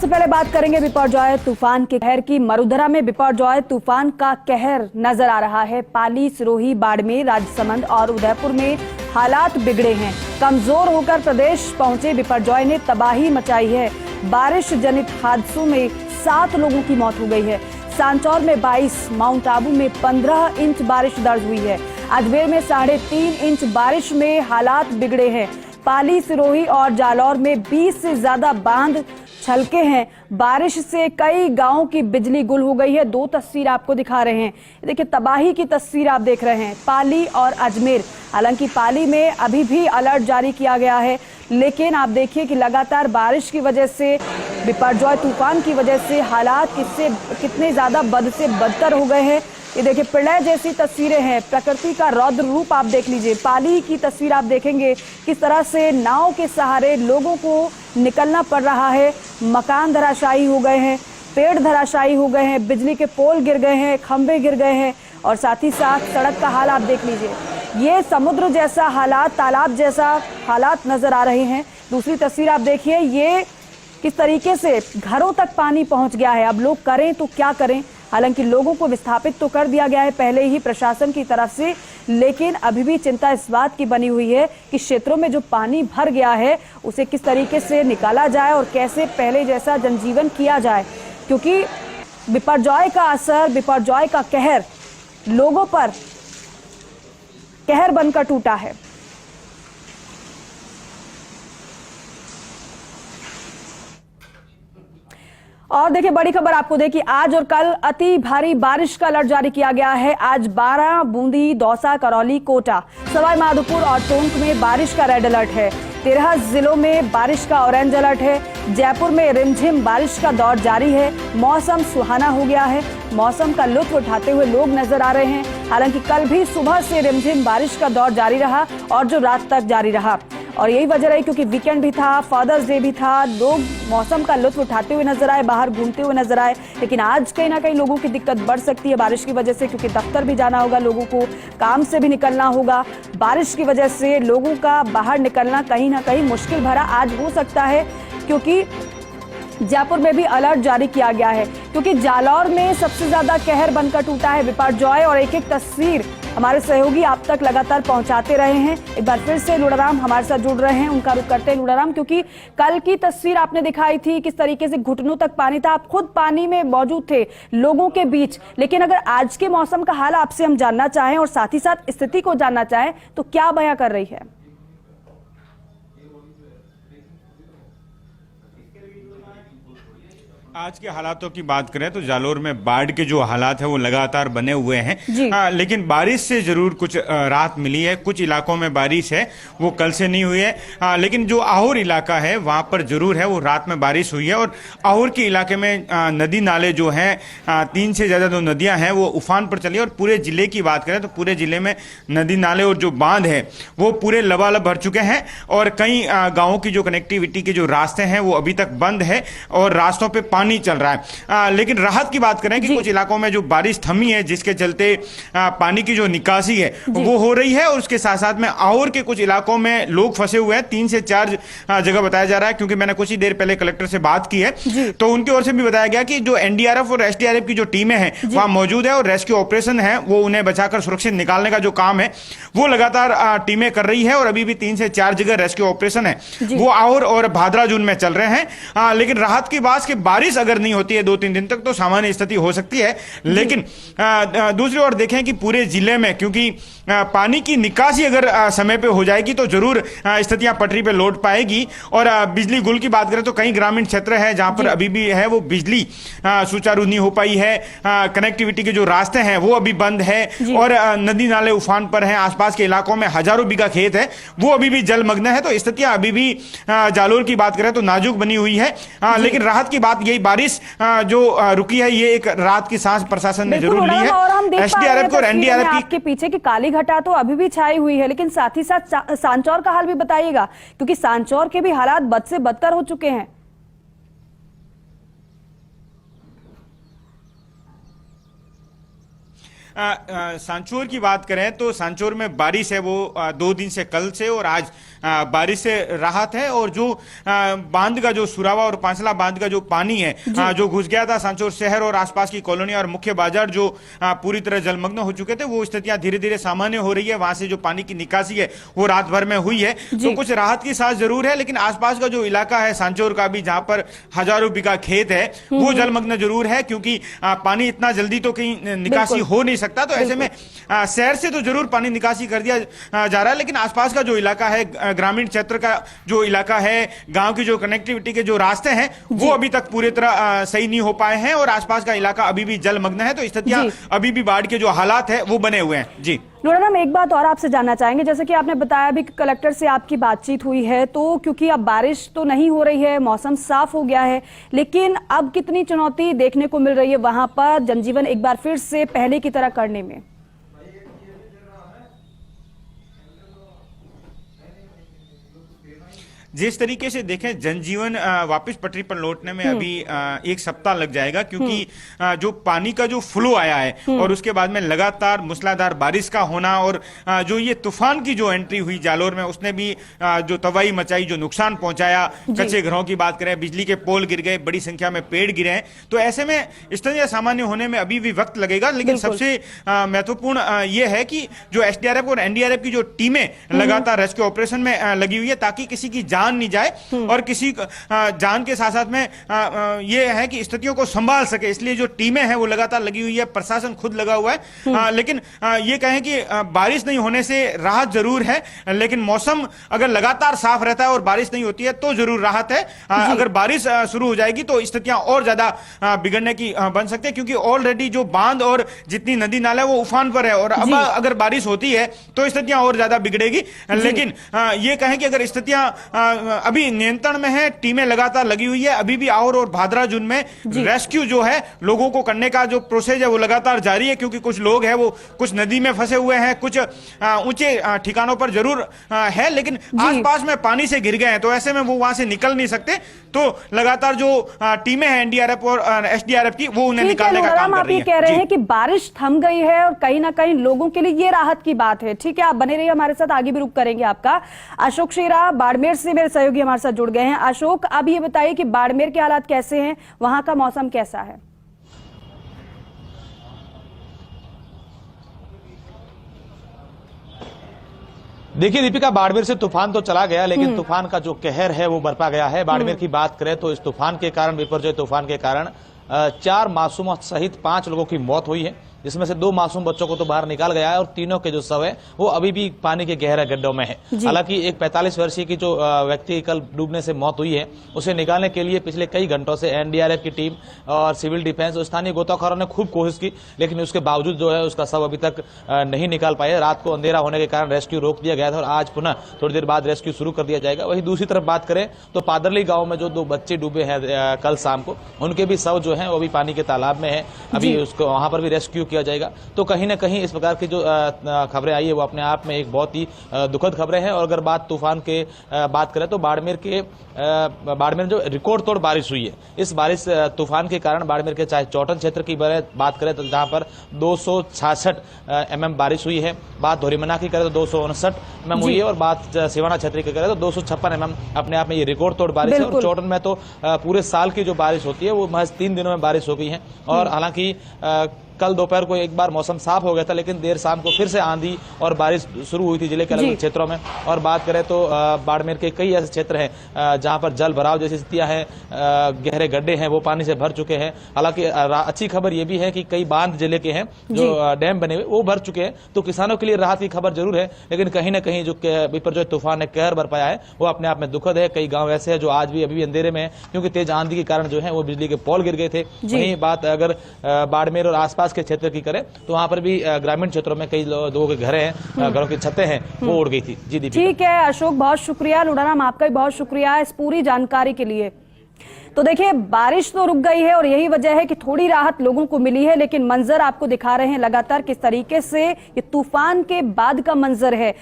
सबसे पहले बात करेंगे बिपरजॉय तूफान के कहर की। मरुधरा में बिपरजॉय तूफान का कहर नजर आ रहा है। पाली, सिरोही, बाड़मेर, राजसमंद और उदयपुर में हालात बिगड़े हैं। कमजोर होकर प्रदेश पहुंचे बिपरजॉय ने तबाही मचाई है। बारिश जनित हादसों में 7 लोगों की मौत हो गई है। सांचौर में 22, माउंट आबू में 15 इंच बारिश दर्ज हुई है। अजमेर में 3.5 इंच बारिश में हालात बिगड़े हैं। पाली, सिरोही और जालौर में 20 से ज्यादा बांध छलके हैं। बारिश से कई गांवों की बिजली गुल हो गई है। 2 तस्वीर आपको दिखा रहे हैं। देखिए, तबाही की तस्वीर आप देख रहे हैं, पाली और अजमेर। हालांकि पाली में अभी भी अलर्ट जारी किया गया है, लेकिन आप देखिए कि लगातार बारिश की वजह से, बिपरजॉय तूफान की वजह से हालात कितने ज्यादा बद से बदतर हो गए हैं। ये देखिए, प्रलय जैसी तस्वीरें हैं। प्रकृति का रौद्र रूप आप देख लीजिए। पाली की तस्वीर आप देखेंगे किस तरह से नाव के सहारे लोगों को निकलना पड़ रहा है। मकान धराशायी हो गए हैं, पेड़ धराशायी हो गए हैं, बिजली के पोल गिर गए हैं, खंभे गिर गए हैं और साथ ही साथ सड़क का हाल आप देख लीजिए। ये समुद्र जैसा हालात, तालाब जैसा हालात नजर आ रहे हैं। दूसरी तस्वीर आप देखिए, ये किस तरीके से घरों तक पानी पहुंच गया है। अब लोग करें तो क्या करें। हालांकि लोगों को विस्थापित तो कर दिया गया है पहले ही प्रशासन की तरफ से, लेकिन अभी भी चिंता इस बात की बनी हुई है कि क्षेत्रों में जो पानी भर गया है उसे किस तरीके से निकाला जाए और कैसे पहले जैसा जनजीवन किया जाए, क्योंकि बिपरजॉय का असर, बिपरजॉय का कहर लोगों पर कहर बनकर टूटा है। और देखिए, बड़ी खबर आपको दे कि आज और कल अति भारी बारिश का अलर्ट जारी किया गया है। आज 12, बूंदी, दौसा, करौली, कोटा, सवाई माधोपुर और टोंक में बारिश का रेड अलर्ट है। 13 जिलों में बारिश का ऑरेंज अलर्ट है। जयपुर में रिमझिम बारिश का दौर जारी है। मौसम सुहाना हो गया है। मौसम का लुत्फ उठाते हुए लोग नजर आ रहे हैं। हालांकि कल भी सुबह से रिमझिम बारिश का दौर जारी रहा और जो रात तक जारी रहा, और यही वजह रही क्योंकि वीकेंड भी था, फादर्स डे भी था। लोग मौसम का लुत्फ उठाते हुए नजर आए, बाहर घूमते हुए नजर आए। लेकिन आज कहीं ना कहीं लोगों की दिक्कत बढ़ सकती है बारिश की वजह से, क्योंकि दफ्तर भी जाना होगा, लोगों को काम से भी निकलना होगा। बारिश की वजह से लोगों का बाहर निकलना कहीं ना कहीं मुश्किल भरा आज हो सकता है, क्योंकि जयपुर में भी अलर्ट जारी किया गया है। क्योंकि जालौर में सबसे ज्यादा कहर बनकर टूटा है बिपरजॉय, और एक एक तस्वीर हमारे सहयोगी आप तक लगातार पहुंचाते रहे हैं। एक बार फिर से लुड़ाराम हमारे साथ जुड़ रहे हैं, उनका रुख करते हैं। लुड़ाराम, क्योंकि कल की तस्वीर आपने दिखाई थी किस तरीके से घुटनों तक पानी था, आप खुद पानी में मौजूद थे लोगों के बीच, लेकिन अगर आज के मौसम का हाल आपसे हम जानना चाहें और साथ ही साथ स्थिति को जानना चाहें तो क्या बयां कर रही है? आज के हालातों की बात करें तो जालोर में बाढ़ के जो हालात है वो लगातार बने हुए हैं। लेकिन बारिश से जरूर कुछ राहत मिली है। कुछ इलाकों में बारिश है वो कल से नहीं हुई है, लेकिन जो आहोर इलाका है वहां पर जरूर है, वो रात में बारिश हुई है। और आहोर के इलाके में नदी नाले जो हैं, 3 से ज्यादा जो नदियां हैं वो उफान पर चली। और पूरे जिले की बात करें तो पूरे जिले में नदी नाले और जो बांध है वो पूरे लबालब भर चुके हैं। और कई गाँवों की जो कनेक्टिविटी के जो रास्ते हैं वो अभी तक बंद है और रास्तों पर पानी चल रहा है। लेकिन राहत की बात करें कि कुछ इलाकों में जो बारिश थमी है, जिसके चलते पानी की जो निकासी है वो हो रही है। और उसके साथ साथ में आहोर के कुछ इलाकों में लोग फंसे हुए हैं। 3 से 4 जगह बताया जा रहा है, क्योंकि मैंने कुछ ही देर पहले कलेक्टर से बात की है तो उनकी ओर से भी बताया गया कि जो एनडीआरएफ और एसडीआरएफ की जो टीमें हैं वहां मौजूद है और रेस्क्यू ऑपरेशन है वो उन्हें बचाकर सुरक्षित निकालने का जो काम है वो लगातार टीमें कर रही है। और अभी भी 3 से 4 जगह रेस्क्यू ऑपरेशन है वो आहोर और भादरा जून में चल रहे हैं। लेकिन राहत की बात कि बारिश अगर नहीं होती है 2-3 दिन तक तो सामान्य स्थिति हो सकती है। लेकिन दूसरी ओर देखें कि पूरे जिले में, क्योंकि पानी की निकासी अगर समय पे हो जाएगी तो जरूर स्थितियां पटरी पे लौट पाएगी। और बिजली गुल की बात करें तो कई ग्रामीण क्षेत्र है जहां पर अभी भी है वो बिजली सुचारू नहीं हो पाई है। कनेक्टिविटी के जो रास्ते हैं वो अभी बंद है और नदी नाले उफान पर हैं। आसपास के इलाकों में हजारों बीघा खेत है वो अभी भी जलमग्न है। तो स्थितियां अभी भी जालोर की बात करें तो नाजुक बनी हुई है। लेकिन राहत की बात यही, बारिश जो रुकी है ये एक रात की सांस प्रशासन ने जरूर ली है। और हम देख एसडीआरएफ और एनडीआरएफ आपके पीछे की काली घटा तो अभी भी छाई हुई है, लेकिन साथ ही साथ सांचौर का हाल भी बताइएगा, क्योंकि सांचौर के भी हालात बद से बदतर हो चुके हैं। सांचौर की बात करें तो सांचौर में बारिश है वो 2 दिन से, कल से और आज बारिश से राहत है। और जो बांध का जो सुरावा और पांचला बांध का जो पानी है जो घुस गया था सांचौर शहर और आसपास की कॉलोनी और मुख्य बाजार जो पूरी तरह जलमग्न हो चुके थे, वो स्थितियां धीरे धीरे सामान्य हो रही है। वहां से जो पानी की निकासी है वो रात भर में हुई है, तो कुछ राहत की सांस जरूर है। लेकिन आसपास का जो इलाका है सांचौर का भी, जहां पर हजारों बीघा खेत है, वो जलमग्न जरूर है, क्योंकि पानी इतना जल्दी तो कहीं निकासी हो नहीं सकता। तो ऐसे में शहर से तो जरूर पानी निकासी कर दिया जा रहा है, लेकिन आसपास का जो इलाका है, ग्रामीण क्षेत्र का जो इलाका है, गांव की जो कनेक्टिविटी के जो रास्ते हैं, वो अभी तक पूरी तरह सही नहीं हो पाए हैं और आसपास का इलाका अभी भी जलमग्न है। तो स्थितियां अभी भी बाढ़ के जो हालात है वो बने हुए हैं। जी लोढ़ाराम, एक बात और आपसे जानना चाहेंगे, जैसे कि आपने बताया भी कि कलेक्टर से आपकी बातचीत हुई है, तो क्योंकि अब बारिश तो नहीं हो रही है, मौसम साफ हो गया है, लेकिन अब कितनी चुनौती देखने को मिल रही है वहां पर जनजीवन एक बार फिर से पहले की तरह करने में? जिस तरीके से देखें, जनजीवन वापस पटरी पर लौटने में अभी 1 सप्ताह लग जाएगा, क्योंकि जो पानी का जो फ्लो आया है और उसके बाद में लगातार मूसलाधार बारिश का होना और जो ये तूफान की जो एंट्री हुई जालोर में, उसने भी जो तबाही मचाई, जो नुकसान पहुंचाया। कच्चे घरों की बात करें, बिजली के पोल गिर गए, बड़ी संख्या में पेड़ गिरे हैं। तो ऐसे में स्थितियां सामान्य होने में अभी भी वक्त लगेगा। लेकिन सबसे महत्वपूर्ण ये है कि जो SDRF और NDRF की जो टीमें लगातार रेस्क्यू ऑपरेशन में लगी हुई है, ताकि किसी की जान नहीं जाए और किसी जान के साथ साथ में ये है कि स्थितियों को संभाल सके, इसलिए जो टीमें हैं वो लगातार लगी हुई है, प्रशासन खुद लगा हुआ है। लेकिन ये कहें कि बारिश नहीं होने से राहत जरूर है, लेकिन मौसम अगर लगातार साफ रहता है और बारिश नहीं होती है तो जरूर राहत है। अगर बारिश शुरू हो जाएगी तो स्थितियां और ज्यादा बिगड़ने की बन सकती है, क्योंकि ऑलरेडी जो बांध और जितनी नदी नाला है वो उफान पर है और अब अगर बारिश होती है तो स्थितियां और ज्यादा बिगड़ेगी। लेकिन ये कहें कि अगर स्थितियां अभी नियंत्रण में है, टीमें लगातार लगी हुई है, अभी भी आहोर और भादरा जून में रेस्क्यू जो है लोगों को करने का जो प्रोसेस है वो लगातार जारी है, क्योंकि कुछ लोग हैं वो कुछ नदी में फंसे हुए हैं, कुछ ऊंचे ठिकानों पर जरूर है, लेकिन आसपास में पानी से घिर गए हैं, तो ऐसे में वो वहां से निकल नहीं सकते। तो लगातार जो टीमें हैं NDRF और SDRF की, वो उन्हें निकालने का काम कर रही है। आप ये कह रहे हैं कि बारिश थम गई है और कहीं ना कहीं लोगों के लिए ये राहत की बात है। ठीक है, आप बने रहिए हमारे साथ, आगे भी रुक करेंगे आपका। अशोक शेरा बाड़मेर से मेरे सहयोगी हमारे साथ जुड़ गए हैं। अशोक, अब ये बताइए कि बाड़मेर के हालात कैसे हैं, वहां का मौसम कैसा है? देखिए दीपिका, बाड़मेर से तूफान तो चला गया, लेकिन तूफान का जो कहर है वो बरपा गया है। बाड़मेर की बात करें तो इस तूफान के कारण, विपर्जय तूफान के कारण 4 मासूम सहित 5 लोगों की मौत हुई है, जिसमें से 2 मासूम बच्चों को तो बाहर निकाल गया है और तीनों के जो शव है वो अभी भी पानी के गहरे गड्ढों में है। हालांकि एक 45 वर्षीय की जो व्यक्ति कल डूबने से मौत हुई है, उसे निकालने के लिए पिछले कई घंटों से NDRF की टीम और सिविल डिफेंस और स्थानीय गोताखोरों ने खूब कोशिश की, लेकिन उसके बावजूद जो है उसका शव अभी तक नहीं निकाल पाए। रात को अंधेरा होने के कारण रेस्क्यू रोक दिया गया था और आज पुनः थोड़ी देर बाद रेस्क्यू शुरू कर दिया जाएगा। वहीं दूसरी तरफ बात करें तो पादरली गाँव में जो 2 बच्चे डूबे हैं कल शाम को, उनके भी शव जो है वो भी पानी के तालाब में है, अभी उसको वहां पर भी रेस्क्यू किया जाएगा। तो कहीं ना कहीं इस प्रकार की जो खबरें आई है वो अपने आप में एक बहुत ही दुखद खबरें हैं। और अगर बात तूफान के बात करें तो बाड़मेर जो रिकॉर्ड तोड़ बारिश हुई है, इस बारिश तूफान के कारण बाड़मेर के चाहे चौटन क्षेत्र की बात करें तो जहां पर 266 mm बारिश हुई है, बात धोरीमना की करें तो 259 mm हुई है, और बात सिवाना क्षेत्र की करें तो 256 mm अपने आप में ये रिकॉर्ड तोड़ बारिश है। और चौटन में तो पूरे साल की जो बारिश होती है वो महज 3 दिनों में बारिश हो गई है। और हालांकि कल दोपहर को एक बार मौसम साफ हो गया था, लेकिन देर शाम को फिर से आंधी और बारिश शुरू हुई थी जिले के अलग क्षेत्रों में। और बात करें तो बाड़मेर के कई ऐसे क्षेत्र हैं जहां पर जल भराव जैसी स्थितियां हैं, गहरे गड्ढे हैं वो पानी से भर चुके हैं। हालांकि अच्छी खबर यह भी है कि कई बांध जिले के हैं जो डैम बने हुए वो भर चुके हैं, तो किसानों के लिए राहत की खबर जरूर है। लेकिन कहीं ना कहीं जो विपर्जय तूफान ने कहर बरपाया है वो अपने आप में दुखद है। कई गाँव ऐसे हैं जो आज भी अभी भी अंधेरे में है, क्योंकि तेज आंधी के कारण जो है वो बिजली के पोल गिर गए थे। वहीं बात अगर बाड़मेर और आसपास के क्षेत्र की करें तो वहां पर भी ग्रामीण क्षेत्रों में कई लोगों के घर हैं, घरों की छतें हैं वो उड़ गई थी। जी दीपिका। ठीक है अशोक, बहुत शुक्रिया। लोढ़ाराम, आपका भी बहुत शुक्रिया इस पूरी जानकारी के लिए। तो देखिए, बारिश तो रुक गई है और यही वजह है कि थोड़ी राहत लोगों को मिली है, लेकिन मंजर आपको दिखा रहे हैं लगातार किस तरीके से ये तूफान के बाद का मंजर है।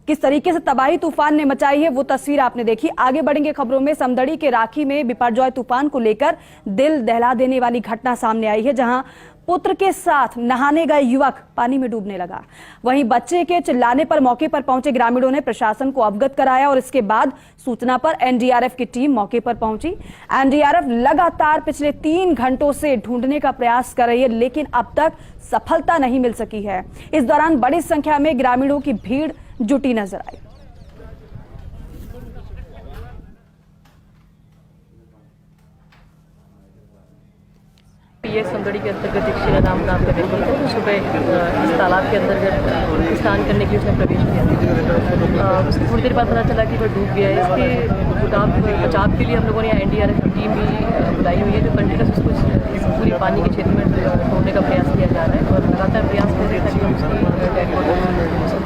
किस तरीके से तबाही तूफान ने मचाई है वो तस्वीर आपने देखी। आगे बढ़ेंगे खबरों में। समदड़ी के राखी में बिपरजॉय तूफान को लेकर दिल दहला देने वाली घटना सामने आई है, जहां पुत्र के साथ नहाने गए युवक पानी में डूबने लगा। वहीं बच्चे के चिल्लाने पर मौके पर पहुंचे ग्रामीणों ने प्रशासन को अवगत कराया और इसके बाद सूचना पर एनडीआरएफ की टीम मौके पर पहुंची। एनडीआरएफ लगातार पिछले 3 घंटों से ढूंढने का प्रयास कर रही है, लेकिन अब तक सफलता नहीं मिल सकी है। इस दौरान बड़ी संख्या में ग्रामीणों की भीड़ जुटी नजर आई। ये समदड़ी के अंतर्गत एक शीला नाम का व्यक्ति था जो सुबह इस तालाब के अंतर्गत स्नान करने के लिए उसने प्रवेश किया। उसको थोड़ी देर बाद पता चला कि वह डूब गया है। इसके बचाव के लिए हम लोगों ने एनडीआरएफ की टीम भी बुलाई हुई है, जो कंटिन्यूस उसको पूरी पानी के क्षेत्र में ढूंढने का प्रयास किया जा रहा है और लगातार प्रयास कर रहे हैं ताकि हम उसकी डेड बॉडी